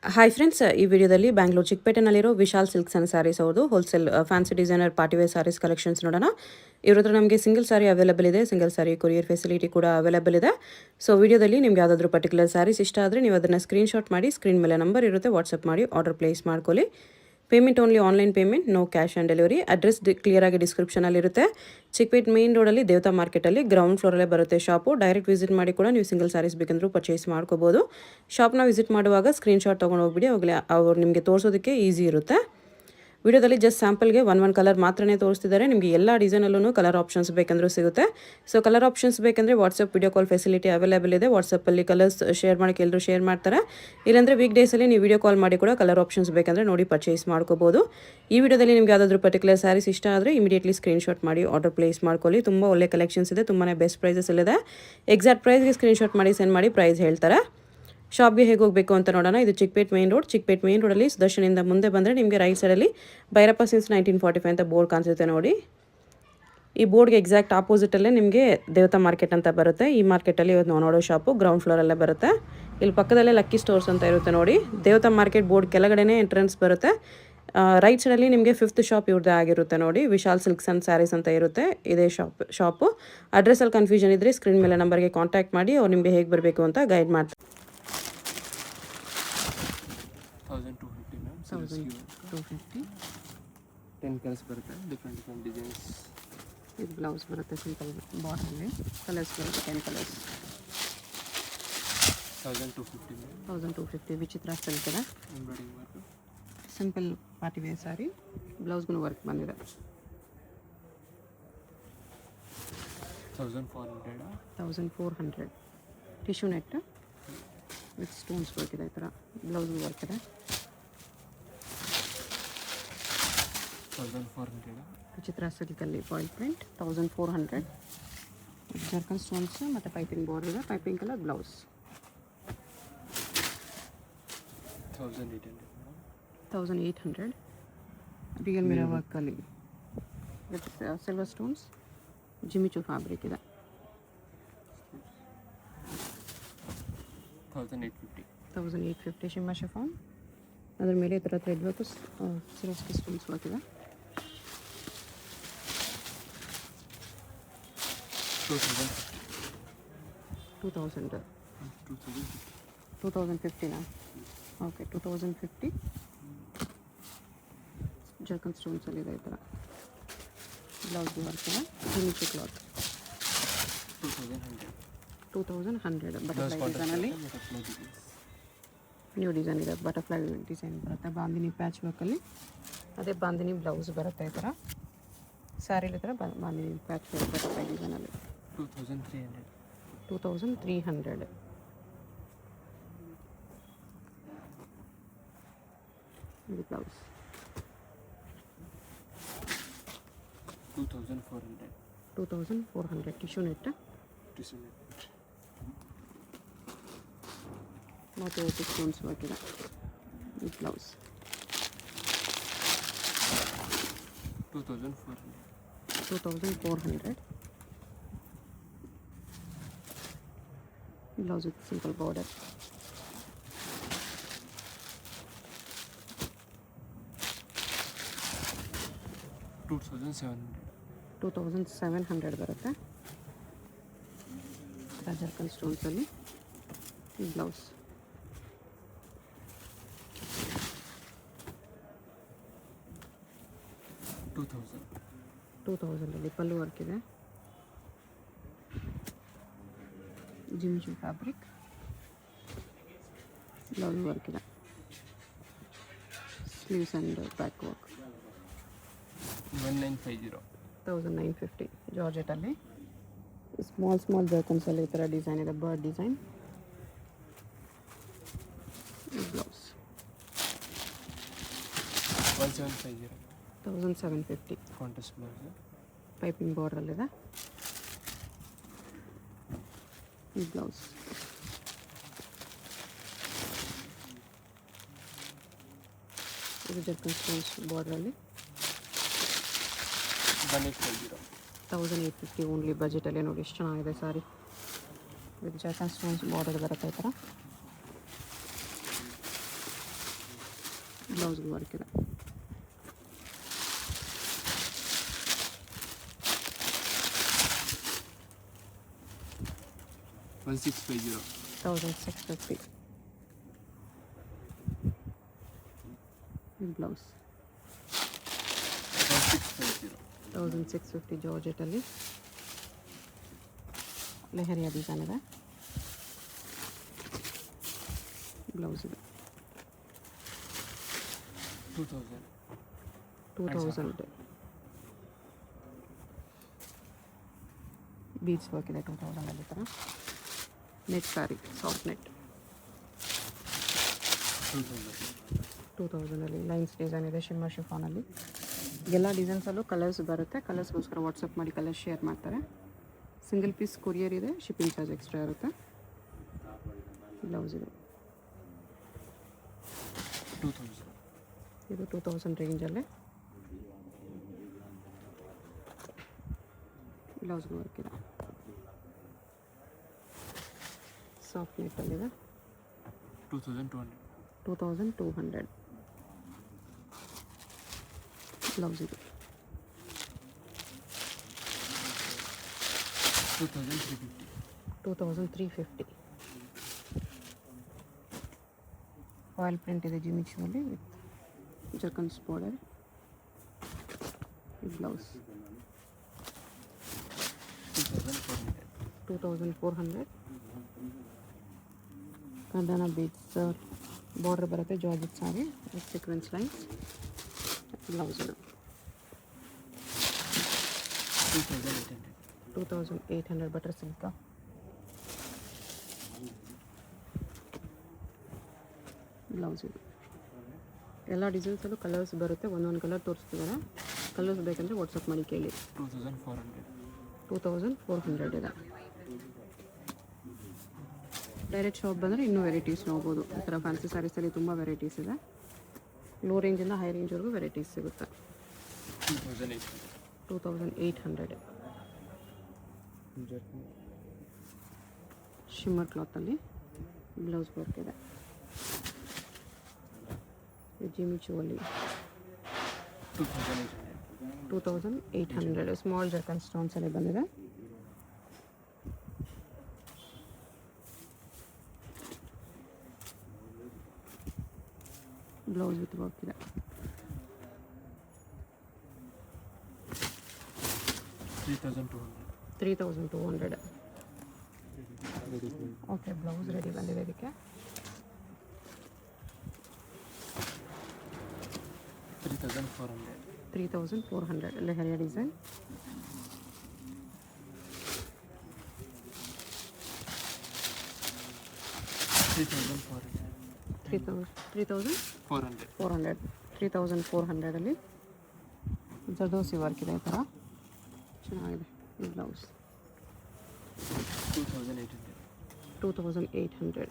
Hi friends, ಈ ವಿಡಿಯೋದಲ್ಲಿ ಬ್ಯಾಂಗ್ಳೂರು ಚಿಕ್ಕಪೇಟೆನಲ್ಲಿರೋ ವಿಶಾಲ್ ಸಿಲ್ಕ್ಸ್ ಅಂಡ್ ಸ್ಯಾರೀಸ್ ಅವ್ರದ್ದು wholesale fancy designer party wear saris collections ನೋಡೋಣ. ಇವ್ರ ಹತ್ರ ನಮಗೆ ಸಿಂಗಲ್ ಸ್ಯಾರಿ ಅವೈಲೇಬಲ್ ಇದೆ, ಸಿಂಗಲ್ ಸ್ಯಾರಿ ಕೊರಿಯರ್ ಫೆಸಿಲಿಟಿ ಕೂಡ ಅವೈಲೇಬಲ್ ಇದೆ. ಸೊ ವಿಡಿಯೋದಲ್ಲಿ ನಿಮ್ಗೆ ಯಾವುದಾದ್ರೂ ಪರ್ಟಿಕ್ಯುಲರ್ ಸ್ಯಾರೀಸ್ ಇಷ್ಟ ಆದರೆ ನೀವು ಅದನ್ನು ಸ್ಕ್ರೀನ್ಶಾಟ್ ಮಾಡಿ, ಸ್ಕ್ರೀನ್ ಮೇಲೆ ನಂಬರ್ ಇರುತ್ತೆ, ವಾಟ್ಸಪ್ ಮಾಡಿ ಆರ್ಡರ್ ಪ್ಲೇಸ್ ಮಾಡ್ಕೊಳ್ಳಿ. Payment only online payment, no cash on delivery. Address clear ಆಗಿ ಡಿಸ್ಕ್ರಿಪ್ಷನಲ್ಲಿ ಇರುತ್ತೆ. ಚಿಕ್ಕಪೇಟ್ ಮೇನ್ ರೋಡಲ್ಲಿ ದೇವತಾ ಮಾರ್ಕೆಟಲ್ಲಿ ಗ್ರೌಂಡ್ ಫ್ಲೋರಲ್ಲೇ ಬರುತ್ತೆ ಶಾಪು. ಡೈರೆಕ್ಟ್ ವಿಸಿಟ್ ಮಾಡಿ ಕೂಡ ನೀವು ಸಿಂಗಲ್ ಸ್ಯಾರೀಸ್ ಬೇಕಂದ್ರೂ ಪರ್ಚೇಸ್ ಮಾಡ್ಕೋಬೋದು. ಶಾಪ್ನ ವಿಸಿಟ್ ಮಾಡುವಾಗ ಸ್ಕ್ರೀನ್ಶಾಟ್ ತೊಗೊಂಡು ಹೋಗ್ಬಿಡಿ, ಅವಾಗಲೇ ಅವ್ರು ನಿಮಗೆ ತೋರಿಸೋದಕ್ಕೆ ಈಸಿ ಇರುತ್ತೆ. ವಿಡಿಯೋದಲ್ಲಿ ಜಸ್ಟ್ ಸ್ಯಾಂಪಲ್ಗೆ ಒನ್ ಕಲರ್ ಮಾತ್ರನೇ ತೋರಿಸ್ತಿದ್ದಾರೆ. ನಿಮಗೆ ಎಲ್ಲ ಡಿಸೈನಲ್ಲೂ ಕಲರ್ ಆಪ್ಷನ್ಸ್ ಬೇಕಂದ್ರೂ ಸಿಗುತ್ತೆ. ಸೊ ಕಲರ್ ಆಪ್ಷನ್ಸ್ ಬೇಕಂದರೆ WhatsApp video call facility available ಇದೆ. ವಾಟ್ಸಪ್ಪಲ್ಲಿ ಕಲರ್ಸ್ ಶೇರ್ ಮಾಡೋಕ್ಕೆ ಎಲ್ಲರೂ ಶೇರ್ ಮಾಡ್ತಾರೆ. ಇಲ್ಲಾಂದರೆ ವೀಕ್ ಡೇಸಲ್ಲಿ ನೀವು ವಿಡಿಯೋ ಕಾಲ್ ಮಾಡಿ ಕೂಡ ಕಲರ್ ಆಪ್ಷನ್ಸ್ ಬೇಕಂದರೆ ನೋಡಿ ಪರ್ಚೇಸ್ ಮಾಡ್ಕೋಬೋದು. ಈ ವಿಡಿಯೋದಲ್ಲಿ ನಿಮ್ಗೆ ಯಾವುದಾದ್ರೂ ಪರ್ಟಿಕ್ಯುಲರ್ ಸ್ಯಾರೀಸ್ ಇಷ್ಟ ಆದರೆ ಇಮಿಡಿಯೇಟ್ಲಿ ಸ್ಕ್ರೀನ್ಶಾಟ್ ಮಾಡಿ ಆರ್ಡರ್ ಪ್ಲೇಸ್ ಮಾಡ್ಕೊಳ್ಳಿ. ತುಂಬ ಒಳ್ಳೆ ಕಲೆಕ್ಷನ್ಸ್ ಇದೆ, ತುಂಬಾ ಬೆಸ್ಟ್ ಪ್ರೈಸಸ್ ಇದೆ. ಎಕ್ಸಾಕ್ಟ್ ಪ್ರೈಸ್ಗೆ ಸ್ಕ್ರೀನ್ಶಾಟ್ ಮಾಡಿ ಸೆಂಡ್ ಮಾಡಿ ಪ್ರೈಸ್ ಹೇಳ್ತಾರೆ. ಶಾಪ್ಗೆ ಹೇಗೆ ಹೋಗಬೇಕು ಅಂತ ನೋಡೋಣ. ಇದು Chickpet main road. Chickpet main ರೋಡಲ್ಲಿ ಸುದರ್ಶನಿಂದ ಮುಂದೆ ಬಂದರೆ ನಿಮಗೆ ರೈಟ್ ಸೈಡಲ್ಲಿ ಭೈರಪ್ಪ ಸಿನ್ಸ್ 1945 ಅಂತ ಬೋರ್ಡ್ ಕಾಣಿಸುತ್ತೆ ನೋಡಿ. ಈ ಬೋರ್ಡ್ಗೆ ಎಕ್ಸಾಕ್ಟ್ ಆಪೋಸಿಟಲ್ಲೇ ನಿಮಗೆ ದೇವತಾ ಮಾರ್ಕೆಟ್ ಅಂತ ಬರುತ್ತೆ. ಈ ಮಾರ್ಕೆಟಲ್ಲಿ ಇವತ್ತು ನಾವು ನೋಡೋ ಶಾಪು ಗ್ರೌಂಡ್ ಫ್ಲೋರಲ್ಲೇ ಬರುತ್ತೆ. ಇಲ್ಲಿ ಪಕ್ಕದಲ್ಲೇ ಲಕ್ಕಿ ಸ್ಟೋರ್ಸ್ ಅಂತ ಇರುತ್ತೆ ನೋಡಿ. ದೇವತಾ ಮಾರ್ಕೆಟ್ ಬೋರ್ಡ್ ಕೆಳಗಡೆನೇ ಎಂಟ್ರೆನ್ಸ್ ಬರುತ್ತೆ. ರೈಟ್ ಸೈಡಲ್ಲಿ ನಿಮಗೆ 5th ಶಾಪ್ ಇವ್ರದ್ದೇ ಆಗಿರುತ್ತೆ ನೋಡಿ. ವಿಶಾಲ್ ಸಿಲ್ಕ್ಸ್ ಆ್ಯಂಡ್ ಸ್ಯಾರೀಸ್ ಅಂತ ಇರುತ್ತೆ ಇದೇ ಶಾಪು. ಅಡ್ರೆಸ್ಸಲ್ಲಿ ಕನ್ಫ್ಯೂಷನ್ ಇದ್ದರೆ ಸ್ಕ್ರೀನ್ ಮೇಲೆ ನಂಬರ್ಗೆ ಕಾಂಟ್ಯಾಕ್ಟ್ ಮಾಡಿ, ಅವ್ರು ನಿಮಗೆ ಹೇಗೆ ಬರಬೇಕು ಅಂತ ಗೈಡ್ ಮಾಡ್ತಾರೆ. 1250 ಮ್ಯಾಮ್. 1250. 10 ಕಲರ್ಸ್ ಬರುತ್ತೆ, ಡಿಫ್ರೆಂಟ್ ಡಿಸೈನ್ಸ್. ಇದು ಬ್ಲೌಸ್ ಬರುತ್ತೆ ಸಿಂಪಲ್ ಬಾರ್ಡರಲ್ಲಿ. ಕಲರ್ಸ್ ಬರುತ್ತೆ 10 ಕಲರ್ಸ್. 1250 ಮ್ಯಾಮ್. 1250 ವಿಚಿತ್ರ ಸಿಲ್ಕ್ ಇದೆ. Embroidering work. Simple party wear sari, ಬ್ಲೌಸ್ಗೂ ವರ್ಕ್ ಬಂದಿದೆ. 1400. 1400 tissue net with stones work ಇದೆ. ಈ ಥರ ಬ್ಲೌಸ್ಗೂ ವರ್ಕ್ ಇದೆ. 1400. ವಿಚಿತ್ರ ಸಿಲ್ಕಲ್ಲಿ ಫಾಯಿಲ್ ಪ್ರಿಂಟ್ 1400. ಜರ್ಕನ್ ಸ್ಟೋನ್ಸ್ ಮತ್ತು ಪೈಪಿಂಗ್ ಬಾರ್ಡರ್ ಇದೆ. Piping colour blouse. 1800 madam. 1800 real mirror ವರ್ಕಲ್ಲಿ ವಿತ್ ಸಿಲ್ವರ್ ಸ್ಟೋನ್ಸ್ ಜಿಮಿಚು ಫ್ಯಾಬ್ರಿಕ್ ಇದೆ. 1850. 1850 ಶಿಮ್ಮಾ ಶಿಫಾನ್. ಅದ್ರ ಮೇಲೆ ಈ ಥರ ಥ್ರೆಡ್ ವರ್ಕು ಸಿರೋಸ್ಕಿ ಸ್ಟೋನ್ಸ್ ವರ್ಕ್ ಇದೆ. 2000. 2050ನಾ? ಓಕೆ, 2050 ಜರ್ಕನ್ ಸ್ಟೋನ್ಸಲ್ಲಿದೆ. ಈ ಥರ ಬ್ಲೌಸ್ಗೆ ವರ್ಕ್ ಇದೆ. ಜಿಮಿಚು ಕ್ಲಾತ್. 2100 ಬಟರ್ಫ್ಲೈ ಡಿಸೈನಲ್ಲಿ ನ್ಯೂ ಡಿಸೈನ್ ಇದೆ. ಬಟರ್ಫ್ಲೈ ಡಿಸೈನ್ ಬರುತ್ತೆ ಬಾಂದಿನಿ ಪ್ಯಾಚ್ ವರ್ಕಲ್ಲಿ. ಅದೇ ಬಾಂದಿನಿ ಬ್ಲೌಸ್ ಬರುತ್ತೆ ಈ ಥರ. ಸ್ಯಾರಿಲಿ ಈ ಥರ ಬಾಂದಿನಿ ಪ್ಯಾಚ್ ವರ್ಕ್ ಬಟರ್ಫ್ಲೈ ಡಿಸೈನಲ್ಲಿ. 2300. 2300 ಇದು ಬ್ಲೌಸ್. 2400. 2400 tissue net. ಮತ್ತು ಸ್ಟೋನ್ಸ್ ವರ್ಕ್ ಇದೆ. ಈ blouse 2400. 2400 blouse with simple border. 2700 ಬರುತ್ತೆ. ಜರ್ಕನ್ ಸ್ಟೋನ್ಸಲ್ಲಿ ಈ ಬ್ಲೌಸ್. 2000 ಪಲ್ಲು ವರ್ಕ್ ಇದೆ. ಜಿಮಿಚು ಫ್ಯಾಬ್ರಿಕ್ ಬ್ಲೌಸ್ ವರ್ಕ್ ಇದೆ. Sleeves and back work. 1950. 1950 ಜಾರ್ಜೆಟಲ್ಲಿ ಸ್ಮಾಲ್ ಜರ್ಕನ್ಸಲ್ಲಿ ಈ ಥರ ಡಿಸೈನ್ ಇದೆ. Bird design. Blouse 1750. 1750 contrast blouse. Piping ಬಾರ್ಡ್ರಲ್ಲಿದೆ. ಈ ಬ್ಲೌಸ್. ಇದು ಜರ್ಕನ್ ಸ್ಟೋನ್ಸ್ ಬಾರ್ಡ್ರಲ್ಲಿ. 1850 ಓನ್ಲಿ ಬಜೆಟಲ್ಲೇ ನೋಡಿ ಎಷ್ಟು ಚೆನ್ನಾಗಿದೆ ಸಾರಿ. ವಿತ್ ಜರ್ಕನ್ ಸ್ಟೋನ್ಸ್ ಬಾರ್ಡರ್ ಬರುತ್ತೆ ಈ ಥರ. ಬ್ಲೌಸ್ಗೂ ವರ್ಕ್ ಇದೆ. ಒನ್ 1650. 1650 ಬ್ಲೌಸ್. 1650. 1650 ಜಾರ್ಜೆಟಲ್ಲಿ ಲೆಹರಿಯಾ ಡಿಸೈನ್ ಇದೆ. ಬ್ಲೌಸ್ ಇದೆ. 2000 ಬೀಡ್ಸ್ ವರ್ಕ್ ಇದೆ. 2000 ಥರ net sari, soft net. 2000 lines design ಇದೆ, ಶಿಮ್ಮರ್ ಶಿಫಾನಲ್ಲಿ. ಎಲ್ಲ ಡಿಸೈನ್ಸಲ್ಲೂ ಕಲರ್ಸ್ ಬರುತ್ತೆ. ಕಲರ್ಸ್ಗೋಸ್ಕರ ವಾಟ್ಸಪ್ ಮಾಡಿ ಕಲರ್ ಶೇರ್ ಮಾಡ್ತಾರೆ. ಸಿಂಗಲ್ ಪೀಸ್ ಕೊರಿಯರ್ ಇದೆ, ಶಿಪ್ಪಿಂಗ್ ಚಾರ್ಜ್ ಎಕ್ಸ್ಟ್ರಾ ಇರುತ್ತೆ. ಬ್ಲೌಸ್ ಇದೆ. ಇದು 2000 ರೇಂಜಲ್ಲಿ ಬ್ಲೌಸ್ಗೂ ವರ್ಕ್ ಇದೆ. ಸಾಫ್ಟ್ ನೆಟ್ಟಲ್ಲಿದೆ. 2200 ಬ್ಲೌಸ್ ಇದೆ. 2350 ಆಯಿಲ್ ಪ್ರಿಂಟ್ ಇದೆ ಜಿಮಿಚ್ನಲ್ಲಿ with zircons border. Blouse 2400 kundan beads border ಬರುತ್ತೆ. Georgette sari with sequence lines. Blouse ಇದು 2800 ಬಟರ್ ಸಿಲ್ಕ್. ಬ್ಲೌಸ್ ಇದು. ಎಲ್ಲ ಡಿಸೈನ್ಸಲ್ಲೂ ಕಲರ್ಸ್ ಬರುತ್ತೆ. ಒಂದೊಂದು ಕಲರ್ ತೋರಿಸ್ತಿದ್ದಾರೆ. ಕಲರ್ಸ್ ಬೇಕಂದರೆ ವಾಟ್ಸಪ್ ಮಾಡಿ ಕೇಳಿ. 2400 ಇದೆ. ಡೈರೆಕ್ಟ್ ಶಾಪ್ ಬಂದರೆ ಇನ್ನೂ ವೆರೈಟೀಸ್ ನೋಡ್ಬೋದು. ಈ ಥರ ಫ್ಯಾನ್ಸಿ ಸ್ಯಾರೀಸಲ್ಲಿ ತುಂಬ ವೆರೈಟೀಸ್ ಇದೆ. ಲೋ ರೇಂಜಿಂದ ಹೈ ರೇಂಜ್ವರೆಗೂ ವೆರೈಟೀಸ್ ಸಿಗುತ್ತೆ. 2800 ಶಿಮ್ಮರ್ ಕ್ಲಾತಲ್ಲಿ ಬ್ಲೌಸ್ ವರ್ಕ್ ಇದೆ. ಜಿಮಿಚುವಲ್ಲಿ 2800 ಸ್ಮಾಲ್ ಜರ್ಕನ್ ಸ್ಟೋನ್ಸಲ್ಲಿ ಬಂದಿದೆ. ಬ್ಲೌಸ್ ವಿತ್ ವರ್ಕ್ ಇದೆ. 3200 ಓಕೆ. ಬ್ಲೌಸ್ ರೆಡಿ ಬಂದಿದೆ ಇದಕ್ಕೆ. 3400 ಲೆಹರಿಯಾ ಡಿಸೈನ್. 3400 ಅಲ್ಲಿ ಜರ್ದೋಸಿ ವರ್ಕ್ ಇದೆ. ಈ ಥರ ಚೆನ್ನಾಗಿದೆ. ಈ blouse 2800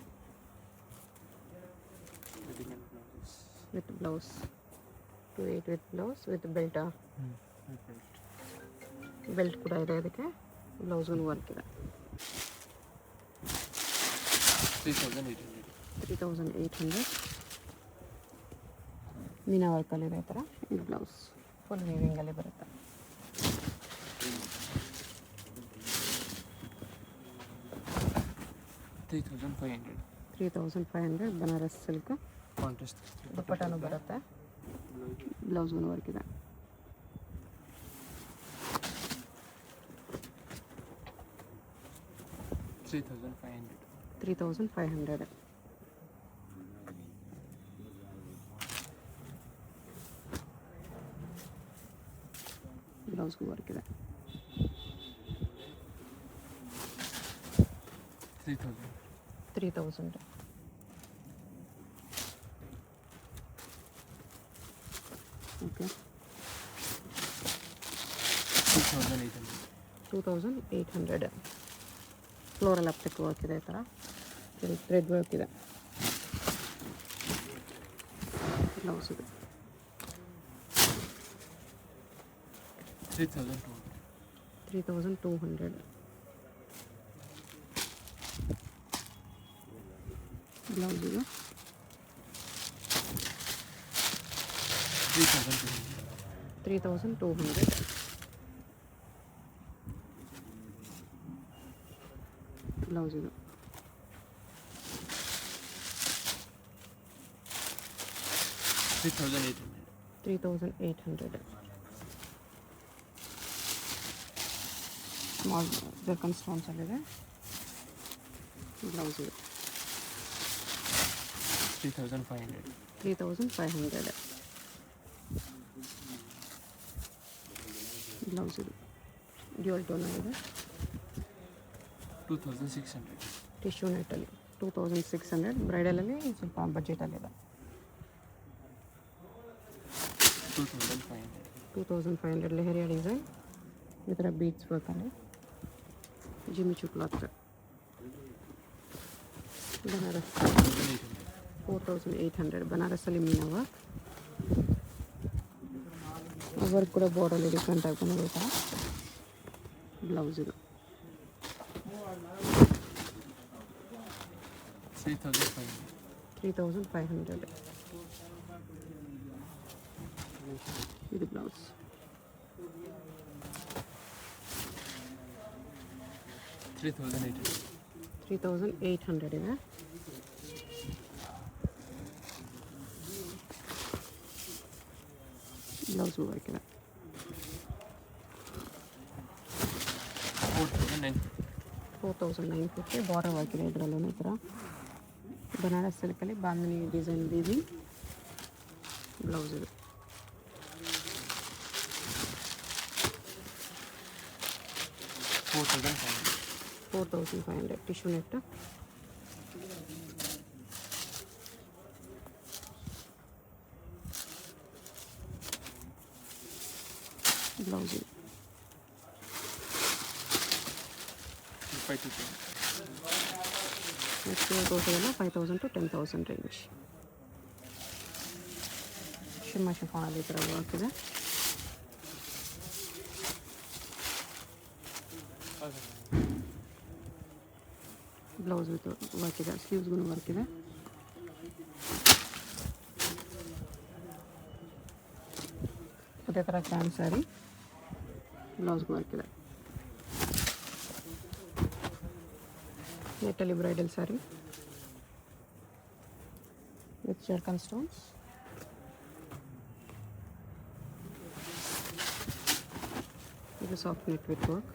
with blouse. 28 with blouse with belt. Belt ಕೂಡ ಇದೆ ಇದಕ್ಕೆ. ಬ್ಲೌಸ್ಗೂ ವರ್ಕ್ ಇದೆ. 3800 ಮೀನಾ ವರ್ಕಲ್ಲಿದೆ. ಈ ಥರ ಈ ಬ್ಲೌಸ್ ಫುಲ್ ವೀವಿಂಗಲ್ಲಿ ಬರುತ್ತೆ. 3500 ಬನಾರಸ್ ಸಿಲ್ಕ್. ದುಪ್ಪಟ್ಟನೂ ಬರುತ್ತೆ. ಬ್ಲೌಸ್ಗೂ ವರ್ಕ್ ಇದೆ. 3500 ಬ್ಲೌಸ್ಗೂ ವರ್ಕ್ ಇದೆ. 3000 ಓಕೆ. 2800 ಫ್ಲೋರಲ್ ಅಪ್ಟಿಕ್ ವರ್ಕ್ ಇದೆ. ಈ ಥರ ಥ್ರೆಡ್ ವರ್ಕ್ ಇದೆ. ಬ್ಲೌಸ್ ಇದೆ. 3200 ಬ್ಲೌಸ್ ಇದೆ. 3200. 3200. ಬ್ಲೌಸ್ ಇದು 3800. ಸ್ಮಾಲ್ ಜರ್ಕನ್ ಸ್ಟೋನ್ಸ್ ಅಲ್ಲಿದೆ. ಬ್ಲೌಸ್ ಇದು 3500. ಬ್ಲೌಸ್ ಇದು ಡ್ಯೂಯಲ್ ಟೋನ್ ಆಗಿದೆ. 2600. ಟಿಶ್ಯೂ ನೆಟ್ಟಲ್ಲಿ 2600. ಬ್ರೈಡಲಲ್ಲಿ ಸ್ವಲ್ಪ ಬಜೆಟಲ್ಲಿದೆ. 2500 ಲೆಹರಿಯಾ ಡಿಸೈನ್. ಈ ಥರ ಬೀಡ್ಸ್ ವರ್ಕಲ್ಲಿ ಜಿಮಿಚು ಕ್ಲಾತ್. ಬನಾರಸ್ 4800. ಬನಾರಸಲ್ಲಿ ಮೀನಾ ವರ್ಕ್ ಕೂಡ ಬಾರ್ಡಲ್ಲಿ ಡಿಫ್ರೆಂಟ್ ಆಗಿ ಬಂದಿದೆ. ಈ ಥರ ಬ್ಲೌಸ್ ಇದು 3500. ಇದು ಬ್ಲೌಸ್ 3800 ಇದೆ. ಬ್ಲೌಸ್ ವರ್ಕ್ ಇದೆ. 4950. ಬಾರ್ಡರ್ ವರ್ಕ್ ಇದೆ ಇದರಲ್ಲೂ. ಈ ಥರ ಬನಾರಸ್ ಸಿಲ್ಕಲ್ಲಿ ಬಾಂಧನಿ ಡಿಸೈನ್ ಇದೆ. ಬ್ಲೌಸ್ ಇದು 4500. Tissue net. ಬ್ಲೌಸ್ ಇದು 5,000. Next total 5000 to 10,000 range. Shimmer ಶಿಫಾನಲ್ಲಿ ಈ ಥರ ವರ್ಕ್ ಇದೆ. ಬ್ಲೌಸ್ ವಿತ್ ವರ್ಕ್ ಇದೆ. ಸ್ಲೀವ್ಸ್ಗೂ ವರ್ಕ್ ಇದೆ. ಅದೇ ಥರ ಕ್ಯಾನ್ ಸ್ಯಾರಿ. ಬ್ಲೌಸ್ಗೂ ವರ್ಕ್ ಇದೆ. ನೆಟ್ಟಲ್ಲಿ bridal sari with zircon stones. ಇದು soft net with work.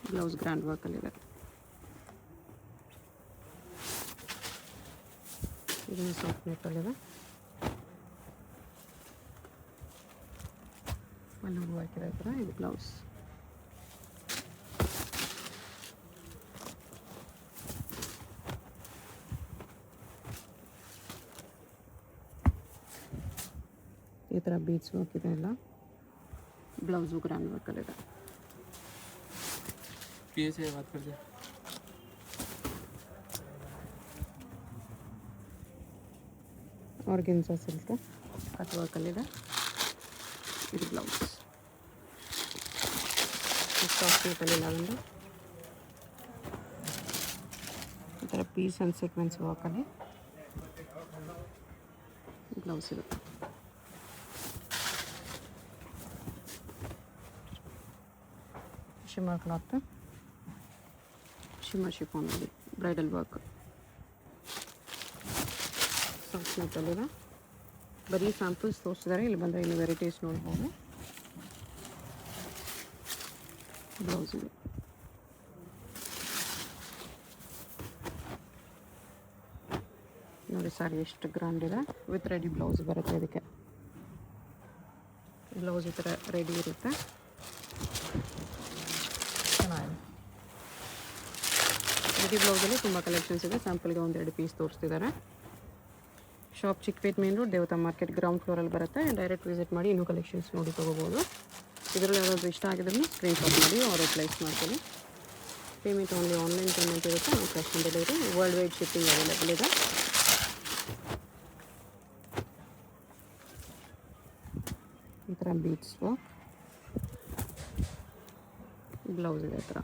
Blouse grand ವರ್ಕಲ್ಲಿದೆ. ಇದನ್ನು ಸಾಫ್ಟ್ ನೆಟ್ಟಲ್ಲಿದೆ. ಪಲ್ಲುಗೂ ಹಾಕಿರೋ ಥರ ಇದು ಬ್ಲೌಸ್. ಈ ಥರ ಬೀಡ್ಸ್ ವರ್ಕ್ ಇದೆ ಎಲ್ಲ. Blouse grand ವರ್ಕಲ್ಲಿದೆ. PSA बात करते हैं. ಆರ್ಗೆನ್ಸಾ ಸಿಲ್ಕ್ ಕಟ್ ವರ್ಕಲ್ಲಿದೆ. ಇದು ಬ್ಲೌಸ್ ಸಾಫ್ಟ್ ನೆಟ್ಟಲ್ಲಿ ಲ್ಯಾವೆಂಡರ್. ಈ ಥರ ಪೀಸ್ ಆ್ಯಂಡ್ ಸೀಕ್ವೆನ್ಸ್ ವರ್ಕಲ್ಲಿ ಬ್ಲೌಸ್ ಇದು. Shimmer cloth. ಶಿಮ್ಮರ್ ಶಿಫಾನಲ್ಲಿ ಬ್ರೈಡಲ್ ವರ್ಕ್. ಸಾಫ್ಟ್ ನೆಟ್ಟಲ್ಲಿದೆ. ಬರೀ ಸ್ಯಾಂಪಲ್ಸ್ ತೋರಿಸಿದ್ದಾರೆ. ಇಲ್ಲಿ ಬಂದರೆ ಇನ್ನು ವೆರೈಟೀಸ್ ನೋಡ್ಬೋದು. ಬ್ಲೌಸ್ ಇದು ನೋಡಿ. ಸಾರಿ ಎಷ್ಟು ಗ್ರ್ಯಾಂಡ್ ಇದೆ. ವಿತ್ ರೆಡಿ ಬ್ಲೌಸ್ ಬರುತ್ತೆ. ಇದಕ್ಕೆ ಬ್ಲೌಸ್ ಈ ಥರ ರೆಡಿ ಇರುತ್ತೆ. ಚೆನ್ನಾಗಿದೆ. ರೆಡಿ ಬ್ಲೌಸಲ್ಲಿ ತುಂಬ ಕಲೆಕ್ಷನ್ಸ್ ಇದೆ. ಸ್ಯಾಂಪಲ್ಗೆ ಒಂದೆರಡು ಪೀಸ್ ತೋರಿಸ್ತಿದ್ದಾರೆ. Shop Chickpet main road, Devata market, ground ಫ್ಲೋರಲ್ಲಿ ಬರುತ್ತೆ. ಡೈರೆಕ್ಟ್ ವಿಸಿಟ್ ಮಾಡಿ ಇನ್ನೂ ಕಲೆಕ್ಷನ್ಸ್ ನೋಡಿ ತೊಗೋಬೋದು. ಇದರಲ್ಲಿ ಯಾವ್ದಾದ್ರು ಇಷ್ಟ ಆಗಿದ್ರು ಸ್ಕ್ರೀನ್ಶಾಟ್ ಮಾಡಿ ಆರ್ಡರ್ ಪ್ಲೇಸ್ ಮಾಡ್ತೀನಿ. ಪೇಮೆಂಟ್ ಓನ್ಲಿ ಆನ್ಲೈನ್ ಪೇಮೆಂಟ್ ಇರುತ್ತೆ. ನಾವು cash on delivery. World wide shipping available ಇದೆ. ಈ ಥರ ಬೀಡ್ಸ್ ವರ್ಕ್. ಬ್ಲೌಸ್ ಇದೆ. ಈ ಥರ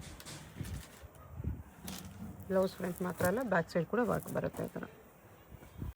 ಬ್ಲೌಸ್ ಫ್ರಂಟ್ ಮಾತ್ರ ಅಲ್ಲ ಬ್ಯಾಕ್ ಸೈಡ್ ಕೂಡ ವರ್ಕ್ ಬರುತ್ತೆ ಈ ಥರ.